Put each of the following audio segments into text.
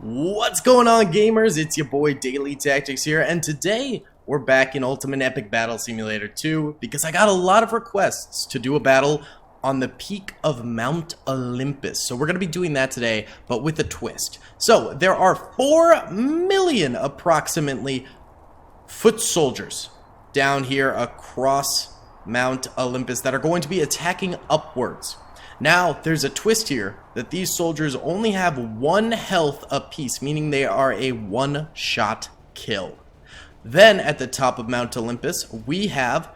What's going on, gamers? It's your boy Daily Tactics here, and today we're back in Ultimate Epic Battle Simulator 2 because I got a lot of requests to do a battle on the peak of Mount Olympus. So we're going to be doing that today, but with a twist. So there are 4 million approximately foot soldiers down here across Mount Olympus that are going to be attacking upwards. Now, there's a twist here that these soldiers only have 1 health apiece, meaning they are a one-shot kill. Then, at the top of Mount Olympus, we have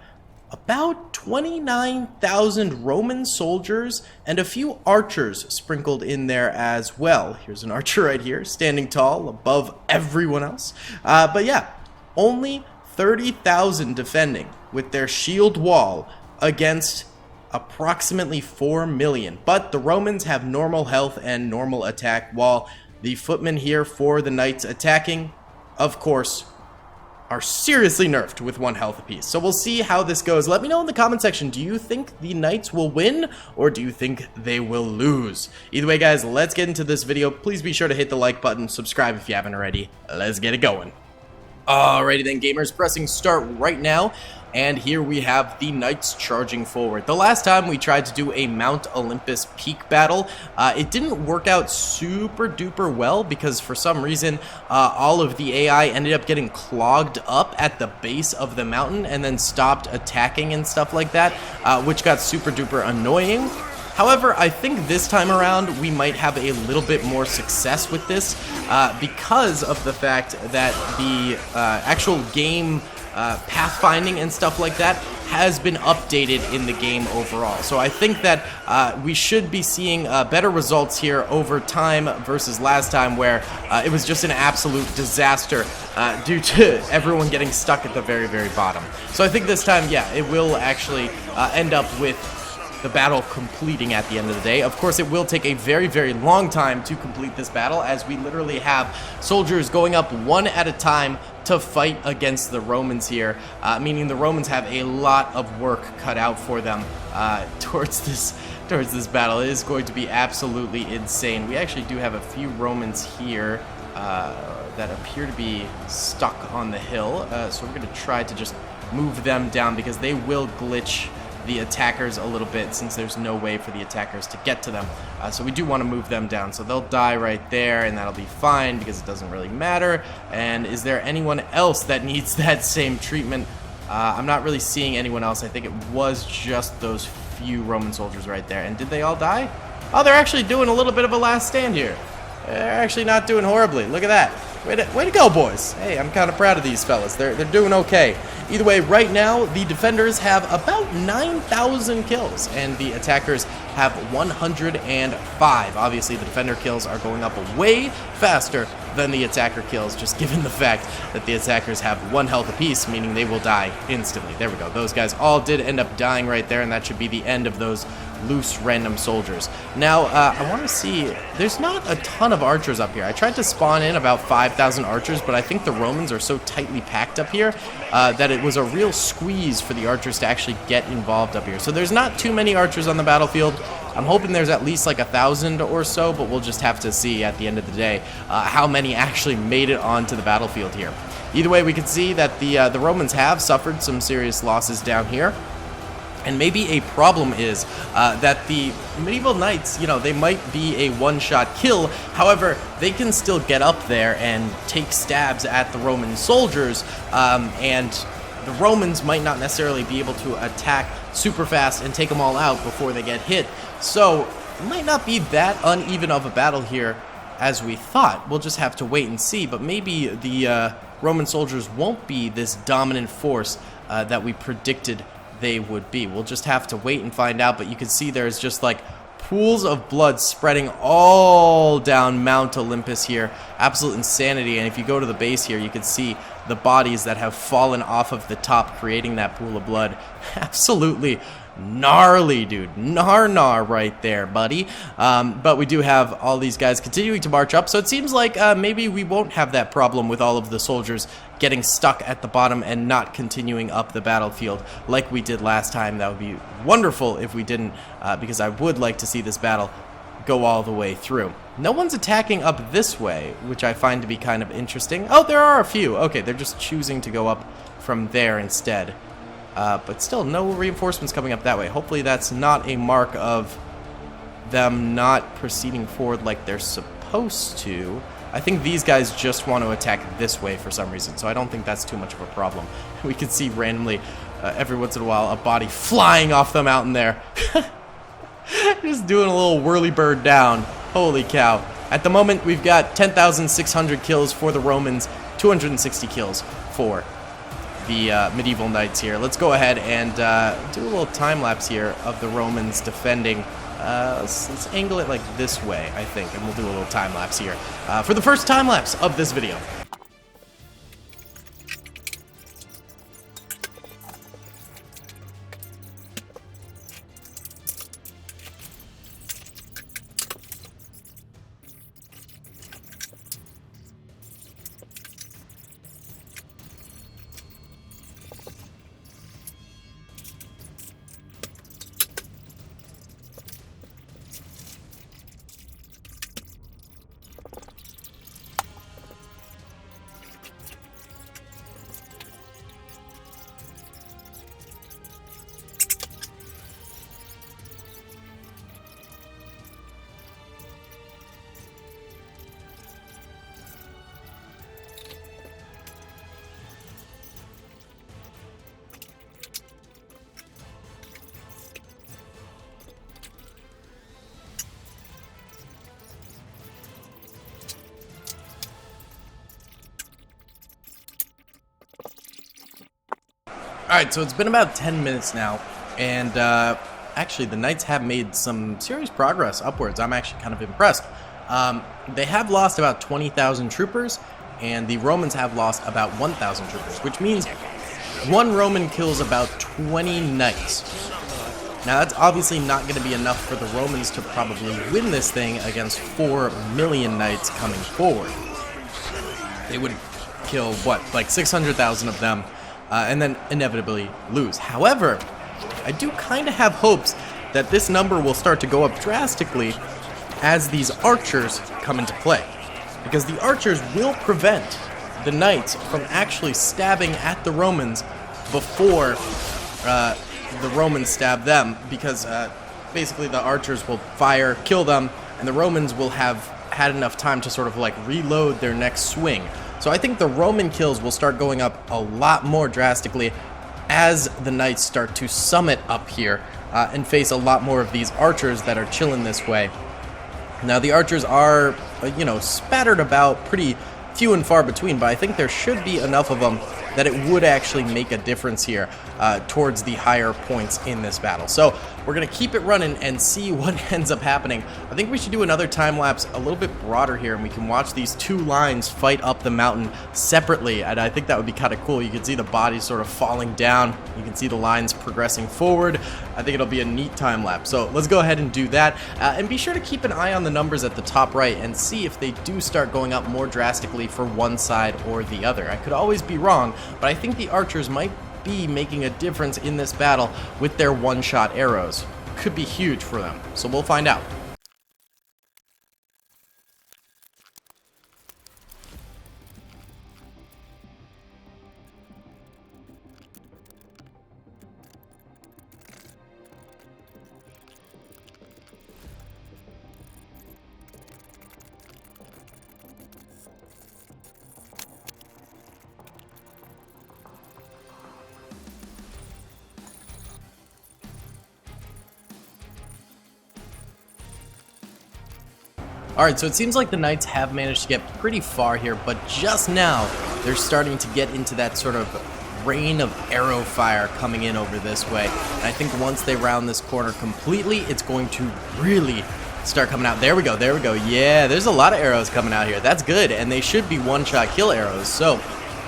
about 29,000 Roman soldiers and a few archers sprinkled in there as well. Here's an archer right here, standing tall above everyone else. But yeah, only 30,000 defending with their shield wall against approximately 4 million, but the Romans have normal health and normal attack, while the footmen here for the knights attacking, of course, are seriously nerfed with 1 health apiece. So we'll see how this goes. Let me know in the comment section, do you think the knights will win, or do you think they will lose? Either way, guys, let's get into this video. Please be sure to hit the like button, subscribe if you haven't already. Let's get it going. Alrighty then, gamers, pressing start right now. And here we have the knights charging forward. The last time we tried to do a Mount Olympus peak battle, it didn't work out super duper well because for some reason all of the AI ended up getting clogged up at the base of the mountain and then stopped attacking and stuff like that, which got super duper annoying. However, I think this time around we might have a little bit more success with this because of the fact that the actual game pathfinding and stuff like that has been updated in the game overall. So I think that we should be seeing better results here over time versus last time where it was just an absolute disaster due to everyone getting stuck at the very, very bottom. So I think this time, yeah, it will actually end up with the battle completing at the end of the day. Of course, it will take a very, very long time to complete this battle, as we literally have soldiers going up one at a time to fight against the Romans here, meaning the Romans have a lot of work cut out for them towards this battle. It is going to be absolutely insane. We actually do have a few Romans here that appear to be stuck on the hill, so we're going to try to just move them down because they will glitch the attackers a little bit since there's no way for the attackers to get to them. So we do want to move them down. So they'll die right there and that'll be fine because it doesn't really matter. And is there anyone else that needs that same treatment? I'm not really seeing anyone else. I think it was just those few Roman soldiers right there. And did they all die? Oh, they're actually doing a little bit of a last stand here. They're actually not doing horribly. Look at that. Way to go, boys. Hey, I'm kind of proud of these fellas. They're doing okay. Either way, right now, the defenders have about 9,000 kills, and the attackers have 105. Obviously, the defender kills are going up way faster than the attacker kills, just given the fact that the attackers have 1 health apiece, meaning they will die instantly. There we go. Those guys all did end up dying right there, and that should be the end of those loose random soldiers. Now, I want to see, there's not a ton of archers up here. I tried to spawn in about 5,000 archers, but I think the Romans are so tightly packed up here that it was a real squeeze for the archers to actually get involved up here. So there's not too many archers on the battlefield. I'm hoping there's at least like 1,000 or so, but we'll just have to see at the end of the day how many actually made it onto the battlefield here. Either way, we can see that the Romans have suffered some serious losses down here. And maybe a problem is that the medieval knights, you know, they might be a one-shot kill. However, they can still get up there and take stabs at the Roman soldiers, and the Romans might not necessarily be able to attack super fast and take them all out before they get hit. So it might not be that uneven of a battle here as we thought. We'll just have to wait and see, but maybe the Roman soldiers won't be this dominant force that we predicted they would be. We'll just have to wait and find out, but you can see there's just like pools of blood spreading all down Mount Olympus here. Absolute insanity. And if you go to the base here, you can see the bodies that have fallen off of the top, creating that pool of blood. Absolutely gnarly, dude. Gnar right there, buddy. But we do have all these guys continuing to march up, so it seems like maybe we won't have that problem with all of the soldiers getting stuck at the bottom and not continuing up the battlefield like we did last time. That would be wonderful if we didn't, because I would like to see this battle go all the way through. No one's attacking up this way, which I find to be kind of interesting. Oh, there are a few. Okay, they're just choosing to go up from there instead. But still, no reinforcements coming up that way. Hopefully that's not a mark of them not proceeding forward like they're supposed to. I think these guys just want to attack this way for some reason, so I don't think that's too much of a problem. We can see randomly, every once in a while, a body flying off the mountain there. Just doing a little whirly bird down. Holy cow. At the moment, we've got 10,600 kills for the Romans, 260 kills for the medieval knights here. Let's go ahead and do a little time lapse here of the Romans defending. Let's angle it like this way, I think, and we'll do a little time lapse here for the first time lapse of this video. Alright, so it's been about 10 minutes now, and actually the Knights have made some serious progress upwards. I'm actually kind of impressed. They have lost about 20,000 troopers, and the Romans have lost about 1,000 troopers, which means one Roman kills about 20 Knights. Now that's obviously not going to be enough for the Romans to probably win this thing against 4 million Knights coming forward. They would kill, what, like 600,000 of them, and then inevitably lose. However, I do kind of have hopes that this number will start to go up drastically as these archers come into play. Because the archers will prevent the Knights from actually stabbing at the Romans before the Romans stab them, because basically the archers will fire, kill them, and the Romans will have had enough time to sort of like reload their next swing. So I think the Roman kills will start going up a lot more drastically as the Knights start to summit up here and face a lot more of these archers that are chilling this way. Now the archers are, you know, spattered about, pretty few and far between, but I think there should be enough of them that it would actually make a difference here towards the higher points in this battle. So we're going to keep it running and see what ends up happening. I think we should do another time lapse a little bit broader here, and we can watch these two lines fight up the mountain separately, and I think that would be kind of cool. You can see the bodies sort of falling down. You can see the lines progressing forward. I think it'll be a neat time lapse. So let's go ahead and do that, and be sure to keep an eye on the numbers at the top right and see if they do start going up more drastically for one side or the other. I could always be wrong, but I think the archers might be making a difference in this battle with their one-shot arrows. Could be huge for them, so we'll find out. Alright, so it seems like the Knights have managed to get pretty far here, but just now they're starting to get into that sort of rain of arrow fire coming in over this way. And I think once they round this corner completely, it's going to really start coming out. There we go, there we go. Yeah, there's a lot of arrows coming out here. That's good, and they should be one-shot kill arrows. So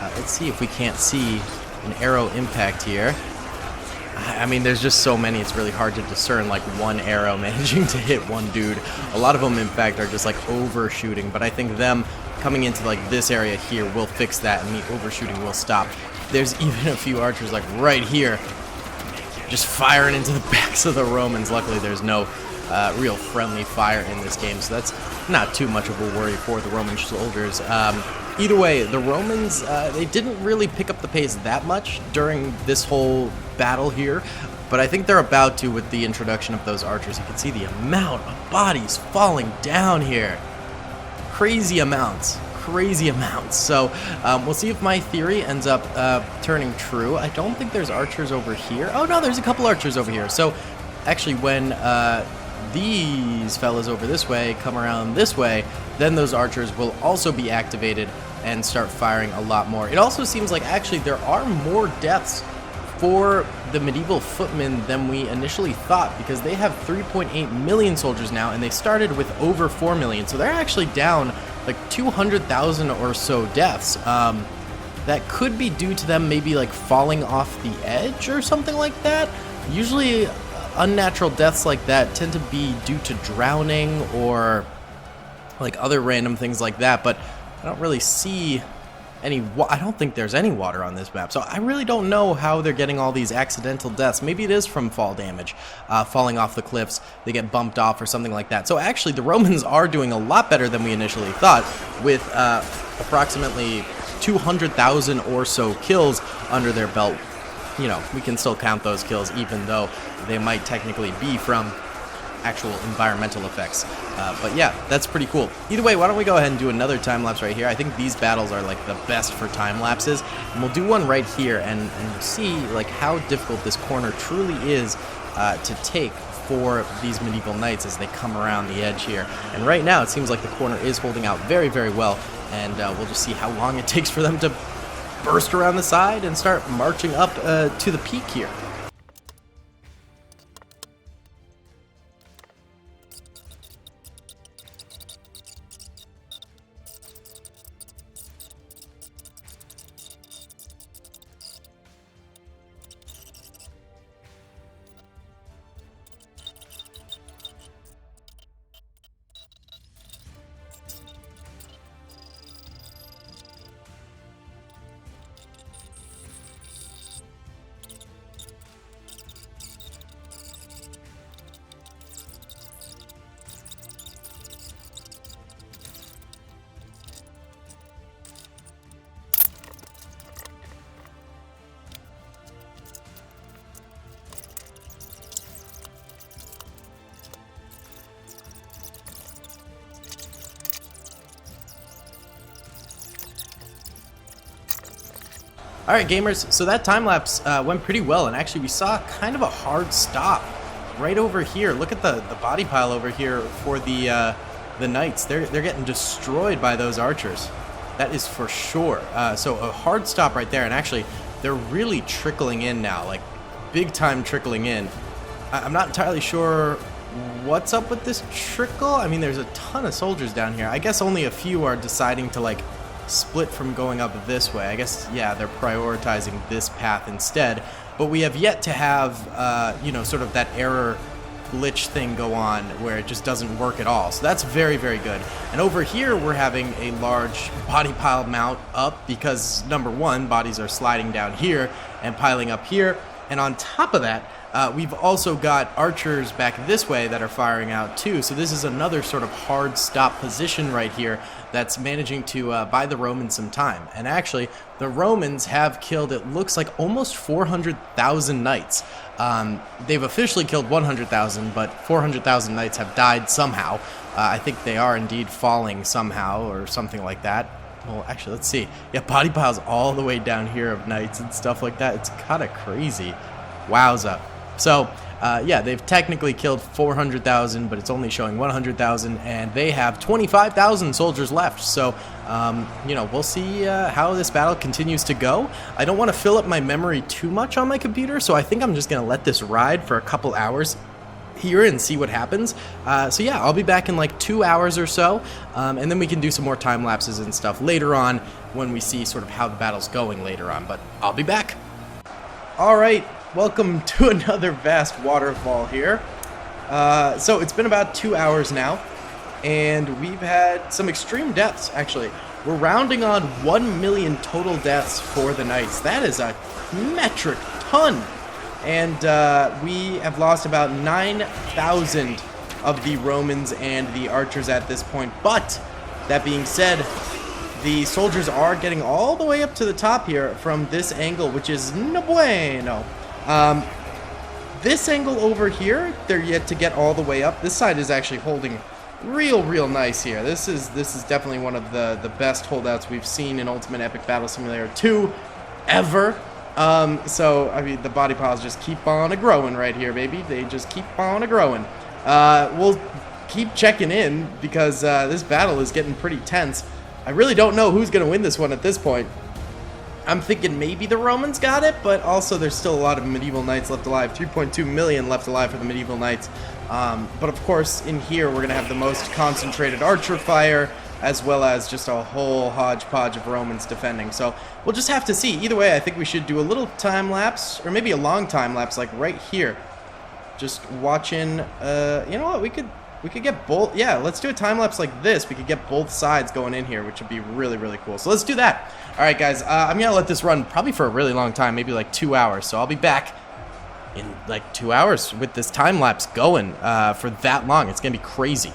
let's see if we can't see an arrow impact here. I mean, there's just so many, it's really hard to discern like one arrow managing to hit one dude. A lot of them, in fact, are just like overshooting, but I think them coming into like this area here will fix that, and the overshooting will stop. There's even a few archers like right here just firing into the backs of the Romans. Luckily, there's no real friendly fire in this game, so that's not too much of a worry for the Roman soldiers. Either way, the Romans, they didn't really pick up the pace that much during this whole battle here, but I think they're about to with the introduction of those archers. You can see the amount of bodies falling down here. Crazy amounts. Crazy amounts. So we'll see if my theory ends up turning true. I don't think there's archers over here. Oh no, there's a couple archers over here. So actually when these fellas over this way come around this way, then those archers will also be activated and start firing a lot more. It also seems like actually there are more deaths for the medieval footmen than we initially thought, because they have 3.8 million soldiers now, and they started with over 4 million, so they're actually down like 200,000 or so deaths. That could be due to them maybe like falling off the edge or something like that. Usually unnatural deaths like that tend to be due to drowning or like other random things like that, but I don't really see any, I don't think there's any water on this map, so I really don't know how they're getting all these accidental deaths. Maybe it is from fall damage, falling off the cliffs, they get bumped off or something like that. So actually the Romans are doing a lot better than we initially thought, with approximately 200,000 or so kills under their belt. You know, we can still count those kills even though they might technically be from actual environmental effects. But yeah, that's pretty cool. Either way, why don't we go ahead and do another time lapse right here. I think these battles are like the best for time lapses, and we'll do one right here and see like how difficult this corner truly is to take for these medieval knights as they come around the edge here. And right now it seems like the corner is holding out very, very well, and we'll just see how long it takes for them to burst around the side and start marching up to the peak here. Alright gamers, so that time lapse went pretty well, and actually we saw kind of a hard stop right over here. Look at the body pile over here for the knights. They're getting destroyed by those archers. That is for sure. So a hard stop right there, and actually they're really trickling in now, like big time trickling in. I'm not entirely sure what's up with this trickle. I mean, there's a ton of soldiers down here. I guess only a few are deciding to like split from going up this way. I guess, yeah, they're prioritizing this path instead, but we have yet to have you know, sort of that error glitch thing go on where it just doesn't work at all. So that's very, very good. And over here we're having a large body pile mount up because, number one, bodies are sliding down here and piling up here, and on top of that we've also got archers back this way that are firing out too. So this is another sort of hard stop position right here that's managing to buy the Romans some time. And actually, the Romans have killed, it looks like, almost 400,000 knights. They've officially killed 100,000, but 400,000 knights have died somehow. I think they are indeed falling somehow or something like that. Well, actually, let's see. Yeah, body piles all the way down here of knights and stuff like that. It's kind of crazy. Wowza. So, yeah, they've technically killed 400,000, but it's only showing 100,000, and they have 25,000 soldiers left. So, you know, we'll see how this battle continues to go. I don't want to fill up my memory too much on my computer, so I think I'm just going to let this ride for a couple hours here and see what happens. So yeah, I'll be back in like 2 hours or so, and then we can do some more time lapses and stuff later on when we see sort of how the battle's going later on, but I'll be back. Alright, welcome to another vast waterfall here. So it's been about 2 hours now, and we've had some extreme deaths, actually. We're rounding on 1 million total deaths for the Knights. That is a metric ton. And we have lost about 9,000 of the Romans and the archers at this point. But that being said, the soldiers are getting all the way up to the top here from this angle, which is no bueno. This angle over here, they're yet to get all the way up. This side is actually holding real nice here. This is definitely one of the best holdouts we've seen in Ultimate Epic Battle Simulator 2 ever. So I mean, the body piles just keep on a-growing right here, baby. They just keep on a-growing. We'll keep checking in because this battle is getting pretty tense. I really don't know who's gonna win this one at this point. I'm thinking maybe the Romans got it, but also there's still a lot of medieval knights left alive. 3.2 million left alive for the medieval knights. But of course, in here, we're going to have the most concentrated archer fire, as well as just a whole hodgepodge of Romans defending. So we'll just have to see. Either way, I think we should do a little time lapse, or maybe a long time lapse, like right here. Just watching, you know what, we could get both, yeah, let's do a time lapse like this. We could get both sides going in here, which would be really cool. So let's do that. All right, guys, I'm going to let this run probably for a really long time, maybe like 2 hours. So I'll be back in like 2 hours with this time lapse going for that long. It's going to be crazy.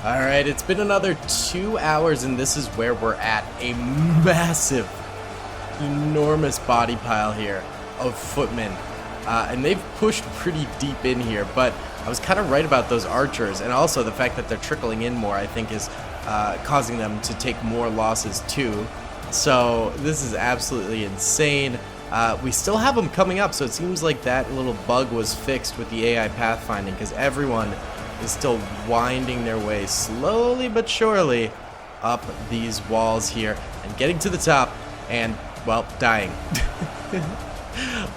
Alright, it's been another 2 hours, and this is where we're at. A massive, enormous body pile here of footmen. And they've pushed pretty deep in here, but I was kind of right about those archers, and also the fact that they're trickling in more, I think, is causing them to take more losses too. So this is absolutely insane. We still have them coming up, so it seems like that little bug was fixed with the AI pathfinding, because everyone is still winding their way slowly but surely up these walls here and getting to the top and, well, dying.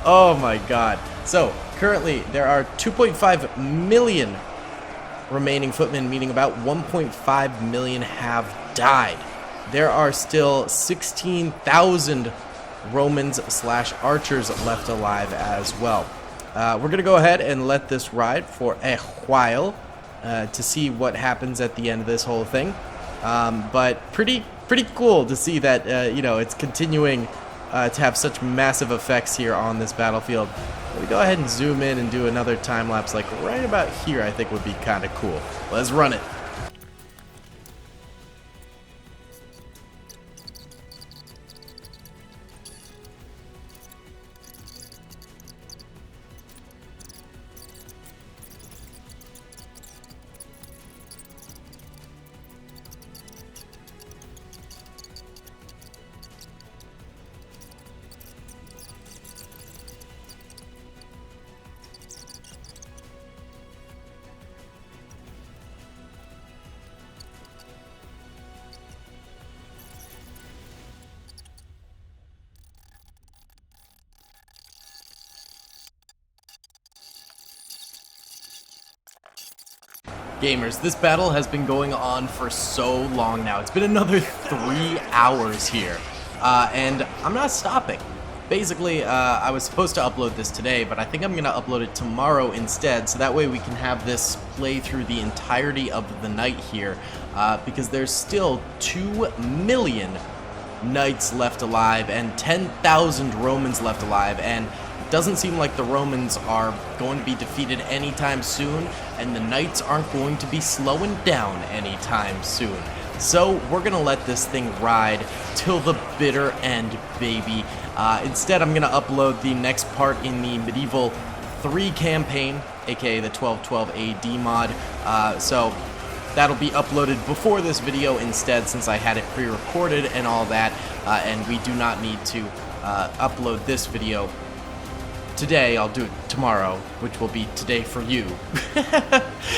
Oh my god. So currently there are 2.5 million remaining footmen, meaning about 1.5 million have died. There are still 16,000 Romans/archers left alive as well. We're gonna go ahead and let this ride for a while to see what happens at the end of this whole thing. But pretty cool to see that you know, it's continuing to have such massive effects here on this battlefield. We go ahead and zoom in and do another time lapse, like right about here. I think would be kind of cool. Let's run it. Gamers, this battle has been going on for so long now. It's been another 3 hours here, and I'm not stopping. Basically, I was supposed to upload this today, but I think I'm going to upload it tomorrow instead, so that way we can have this play through the entirety of the night here, because there's still 2 million knights left alive and 10,000 Romans left alive, and doesn't seem like the Romans are going to be defeated anytime soon, and the Knights aren't going to be slowing down anytime soon. So we're gonna let this thing ride till the bitter end, baby. Instead, I'm gonna upload the next part in the Medieval 3 campaign, aka the 1212 AD mod. So that'll be uploaded before this video instead, since I had it pre-recorded and all that, and we do not need to upload this video today. I'll do it tomorrow, which will be today for you.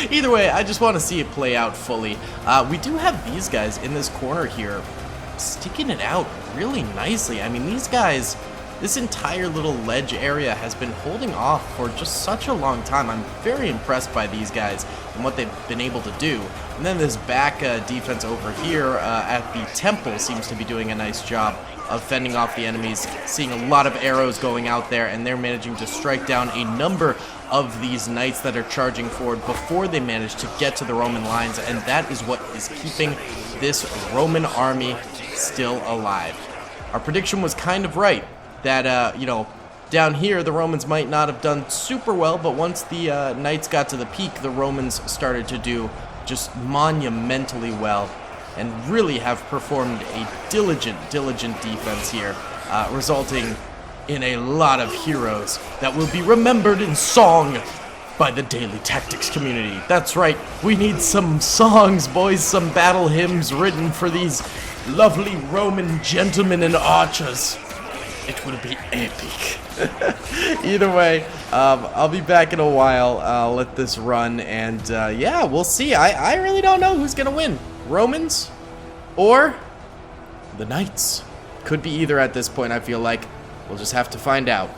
Either way, I just want to see it play out fully. We do have these guys in this corner here sticking it out really nicely. I mean, these guys, this entire little ledge area has been holding off for just such a long time. I'm very impressed by these guys and what they've been able to do. And then this back defense over here at the temple seems to be doing a nice job of fending off the enemies, seeing a lot of arrows going out there, and they're managing to strike down a number of these knights that are charging forward before they manage to get to the Roman lines, and that is what is keeping this Roman army still alive. Our prediction was kind of right, that, you know, down here the Romans might not have done super well, but once the knights got to the peak, the Romans started to do just monumentally well, and really have performed a diligent defense here, resulting in a lot of heroes that will be remembered in song by the Daily Tactics community. That's right, we need some songs, boys, some battle hymns written for these lovely Roman gentlemen and archers. It will be epic. Either way, I'll be back in a while. I'll let this run, and yeah, we'll see. I really don't know who's gonna win. Romans or the Knights? Could be either at this point, I feel like. We'll just have to find out.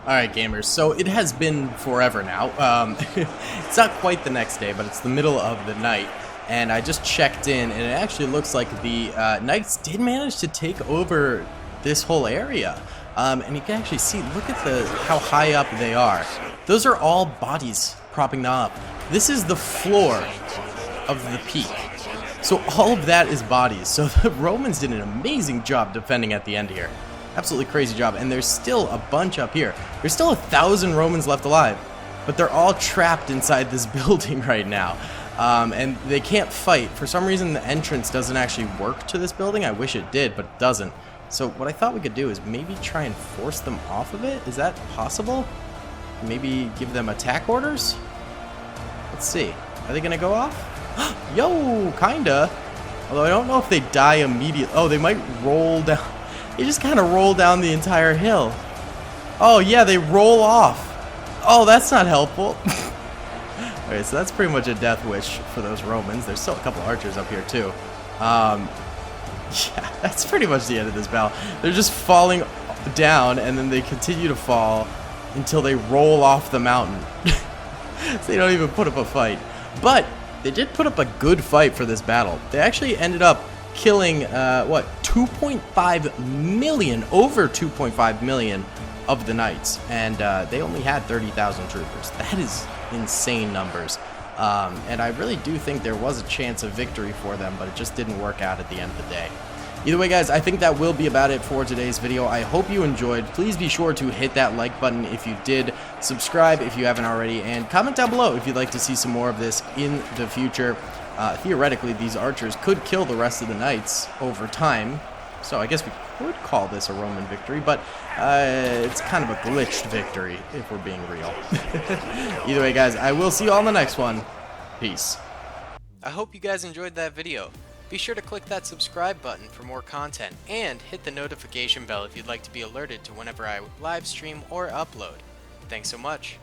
Alright, gamers, so it has been forever now. It's not quite the next day, but it's the middle of the night, and I just checked in, and it actually looks like the Knights did manage to take over this whole area. And you can actually see, look at how high up they are. Those are all bodies propping them up. This is the floor of the peak. So all of that is bodies. So the Romans did an amazing job defending at the end here. Absolutely crazy job. And there's still a bunch up here. There's still 1,000 Romans left alive, but they're all trapped inside this building right now. And they can't fight. For some reason, the entrance doesn't actually work to this building. I wish it did, but it doesn't. So what I thought we could do is maybe try and force them off of it. Is that possible? Maybe give them attack orders? Let's see. Are they gonna go off? Yo, kinda. Although I don't know if they die immediately. Oh, they might roll down. They just kind of roll down the entire hill. Oh yeah, they roll off. Oh, that's not helpful. Okay, so that's pretty much a death wish for those Romans. There's still a couple archers up here too. Yeah, that's pretty much the end of this battle. They're just falling down, and then they continue to fall until they roll off the mountain. So they don't even put up a fight. But they did put up a good fight for this battle. They actually ended up killing, what, 2.5 million, over 2.5 million of the knights. And they only had 30,000 troopers. That is insane numbers. And I really do think there was a chance of victory for them, but it just didn't work out at the end of the day. Either way, guys, I think that will be about it for today's video. I hope you enjoyed. Please be sure to hit that like button if you did, subscribe if you haven't already, and comment down below if you'd like to see some more of this in the future. Theoretically, these archers could kill the rest of the knights over time, so I guess we could call this a Roman victory, but it's kind of a glitched victory, if we're being real. Either way, guys, I will see you all in the next one. Peace. I hope you guys enjoyed that video. Be sure to click that subscribe button for more content, and hit the notification bell if you'd like to be alerted to whenever I live stream or upload. Thanks so much.